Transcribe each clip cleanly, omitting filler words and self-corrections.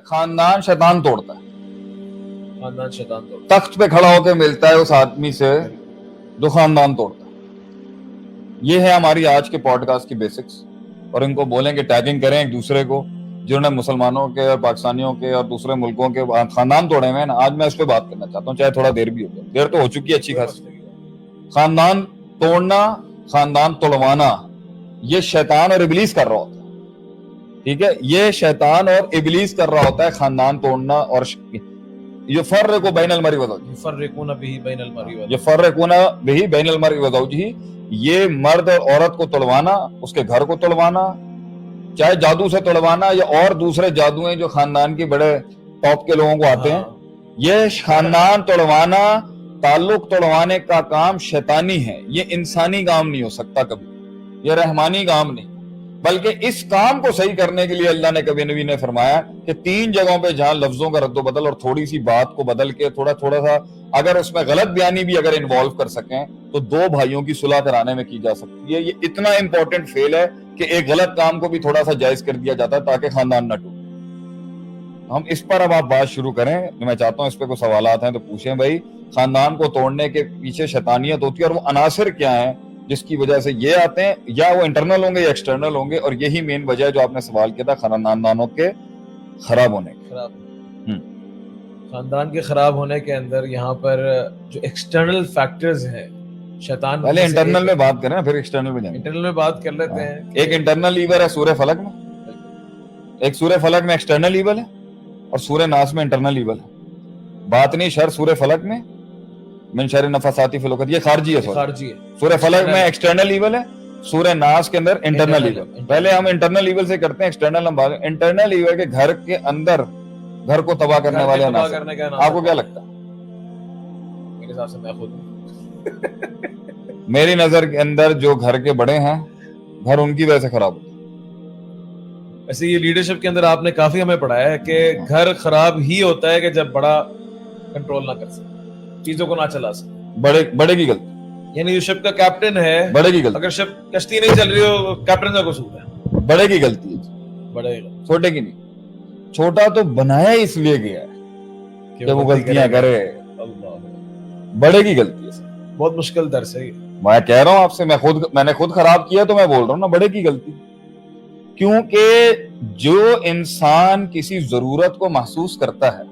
خاندان شیطان توڑتا ہے, خاندان شیطان توڑتا تخت پہ کھڑا ہو کے ملتا ہے اس آدمی سے جو خاندان توڑتا ہے. یہ ہے ہماری آج کے پوڈ کاسٹ کی بیسکس, اور ان کو بولیں کہ ٹیگنگ کریں ایک دوسرے کو جنہوں نے مسلمانوں کے اور پاکستانیوں کے اور دوسرے ملکوں کے خاندان توڑے ہوئے ہیں نا. آج میں اس پہ بات کرنا چاہتا ہوں, چاہے تھوڑا دیر بھی ہو جائے, دیر تو ہو چکی ہے اچھی خاصی. خاندان توڑنا, خاندان توڑوانا, یہ شیطان اور ابلیس کر رہا ہوتا ہے. ٹھیک ہے, یہ شیطان اور ابلیس کر رہا ہوتا ہے خاندان توڑنا. اور یفرق بین المرء وزوجہ, یفرقون بہ بین المرء وزوجہ, یفرقون بہ بین المرء وزوجہ, یہ مرد اور عورت کو توڑوانا, اس کے گھر کو توڑوانا, چاہے جادو سے توڑوانا یا اور دوسرے جادو ہیں جو خاندان کے بڑے ٹاپ کے لوگوں کو آتے ہیں. یہ خاندان توڑوانا, تعلق توڑوانے کا کام شیطانی ہے. یہ انسانی کام نہیں ہو سکتا کبھی, یہ رحمانی کام نہیں. بلکہ اس کام کو صحیح کرنے کے لیے اللہ نے کبھی نبی نے فرمایا کہ 3 جگہوں پہ جہاں لفظوں کا رد و بدل اور تھوڑی سی بات کو بدل کے تھوڑا سا اگر اس میں غلط بیانی بھی اگر انوالو کر سکیں تو 2 بھائیوں کی صلح کرانے میں کی جا سکتی ہے. یہ اتنا امپورٹنٹ فیل ہے کہ ایک غلط کام کو بھی تھوڑا سا جائز کر دیا جاتا ہے تاکہ خاندان نہ ٹوٹے. ہم اس پر اب آپ بات شروع کریں. میں چاہتا ہوں اس پہ کوئی سوالات ہیں تو پوچھیں بھائی. خاندان کو توڑنے کے پیچھے شیطانیت ہوتی ہے اور وہ عناصر کیا ہیں جس کی وجہ سے یہ آتے ہیں, یا وہ انٹرنل ہوں گے یا ایکسٹرنل ہوں گے, اور یہی مین وجہ ہے جو آپ نے سوال کیا تھا خاندانوں کے خراب ہونے کے. خاندان کے خراب ہونے کے اندر یہاں پر جو ایکسٹرنل فیکٹرز ہیں, شیطان پہلے انٹرنل میں بات کریں پھر ایکسٹرنل میں جائیں. انٹرنل میں بات کر لیتے ہیں. ایک انٹرنل ایول ہے سورہ فلق میں, ایک سورہ فلق میں ایکسٹرنل ایول ہے, اور سورہ ناس میں انٹرنل ایول ہے. باطنی شر سورہ فلق میں من شر النفاثات فی العقد, یہ خارجی ہے. سورہ فلق میں ایکسٹرنل ایول ہے, سورہ ناس کے اندر انٹرنل ایول. پہلے ہم انٹرنل ایول سے کرتے ہیں, ایکسٹرنل ہم بات. انٹرنل ایول کے گھر کے اندر گھر کو تباہ کرنے والے عناصر, آپ کو کیا لگتا ہے؟ میرے حساب سے میں خود میری نظر کے اندر جو گھر کے بڑے ہیں, گھر ان کی وجہ سے خراب ہوتا ہے. ایسے یہ لیڈرشپ کے اندر آپ نے کافی ہمیں پڑھایا ہے کہ گھر خراب ہی ہوتا ہے کہ جب بڑا کنٹرول نہ کر سکے, چیزوں کو نہ چلا سکے. بڑے کی غلطی, یعنی جو شپ کا کیپٹن ہے, بڑے کی غلطی. اگر شپ کشتی نہیں چل رہی ہو کیپٹن کا قصور ہے. بڑے کی غلطی ہے, بڑے چھوٹے کی نہیں. چھوٹا تو بنایا اس لیے گیا ہے کہ وہ غلطیاں کرے. بڑے کی غلطی ہے. بہت مشکل درس ہے. میں کہہ رہا ہوں آپ سے, میں نے خود خراب کیا تو میں بول رہا ہوں نا, بڑے کی غلطی. کیونکہ جو انسان کسی ضرورت کو محسوس کرتا ہے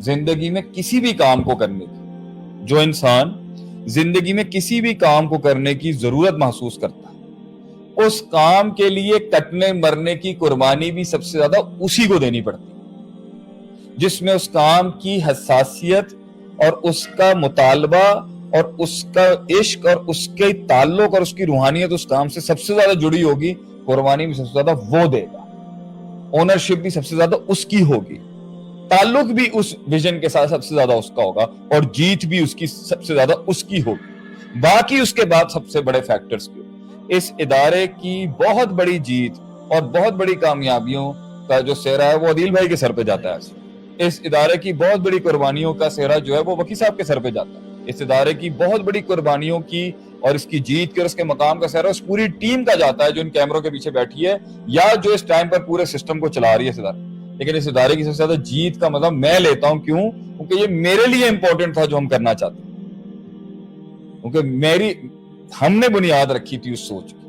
زندگی میں کسی بھی کام کو کرنے کی, جو انسان زندگی میں کسی بھی کام کو کرنے کی ضرورت محسوس کرتا ہے, اس کام کے لیے کٹنے مرنے کی قربانی بھی سب سے زیادہ اسی کو دینی پڑتی ہے, جس میں اس کام کی حساسیت اور اس کا مطالبہ اور اس کا عشق اور اس کے تعلق اور اس کی روحانیت اس کام سے سب سے زیادہ جڑی ہوگی. قربانی بھی سب سے زیادہ وہ دے گا, اونرشپ بھی سب سے زیادہ اس کی ہوگی, تعلق بھی اس ویژن کے ساتھ سب سے زیادہ اس کا ہوگا, اور جیت بھی اس کی سب سے زیادہ اس کی ہوگی. باقی اس کے بعد سب سے بڑے فیکٹرز کی. اس ادارے کی بہت بڑی جیت اور بہت بڑی کامیابیوں کا جو سہرا ہے وہ عدیل بھائی کے سر پہ جاتا ہے. اس ادارے کی بہت بڑی قربانیوں کا سہرا جو ہے وہ وکی صاحب کے سر پہ جاتا ہے. اس ادارے کی بہت بڑی قربانیوں کی اور اس کی جیت کے اور اس کے مقام کا سہرا اس پوری ٹیم کا جاتا ہے جو ان کیمروں کے پیچھے بیٹھی ہے یا جو اس ٹائم پر پورے سسٹم کو چلا رہی ہے اس ادارے. لیکن اس ادارے کی سب سے زیادہ جیت کا مطلب میں لیتا ہوں. کیوں؟ کیونکہ یہ میرے لیے امپورٹنٹ تھا جو ہم کرنا چاہتے ہیں, کیونکہ ہم نے بنیاد رکھی تھی اس سوچ کی,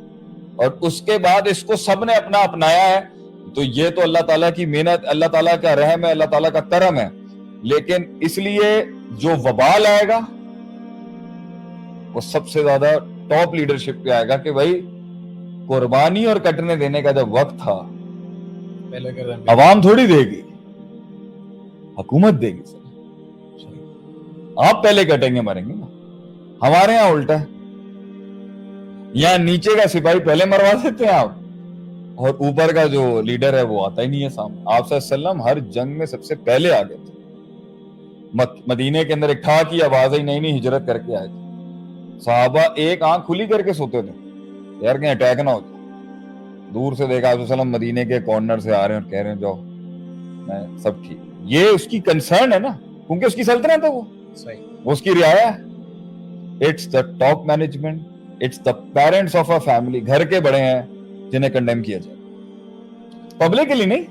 اور اس کے بعد اس کو سب نے اپنایا ہے. تو یہ تو اللہ تعالیٰ کی محنت, اللہ تعالیٰ کا رحم ہے, اللہ تعالیٰ کا کرم ہے. لیکن اس لیے جو وبال آئے گا وہ سب سے زیادہ ٹاپ لیڈرشپ پہ آئے گا کہ بھائی قربانی اور کٹنے دینے کا جب وقت تھا, عوام تھوڑی دے گی, حکومت دے گی. آپ پہلے کٹیں گے مریں گے نا. ہمارے یہاں الٹا ہے, یہاں نیچے کا سپاہی پہلے مروا دیتے ہیں آپ, اور اوپر کا جو لیڈر ہے وہ آتا ہی نہیں ہے سامنے. آپ صلی اللہ علیہ وسلم ہر جنگ میں سب سے پہلے آ گئے تھے. مدینے کے اندر ایک ٹھا کی آواز آئی, نئی ہجرت کر کے آئے تھے. صحابہ ایک آنکھ کھلی کر کے سوتے تھے یار کہیں اٹیک نہ ہو جائے. دور سے دیکھا آپ صلی اللہ علیہ وسلم مدینے کے کارنر سے آ رہے ہیں اور کہہ رہے ہیں جاؤ میں سب ٹھیک. یہ اس کی کنسرن ہے نا, کیونکہ اس کی سلطنت ہے, وہ اس کی رعایا ہے. It's the top management, it's the parents of a family. گھر کے بڑے ہیں جنہیں کنڈیم کیا جائے, پبلک کے لیے نہیں.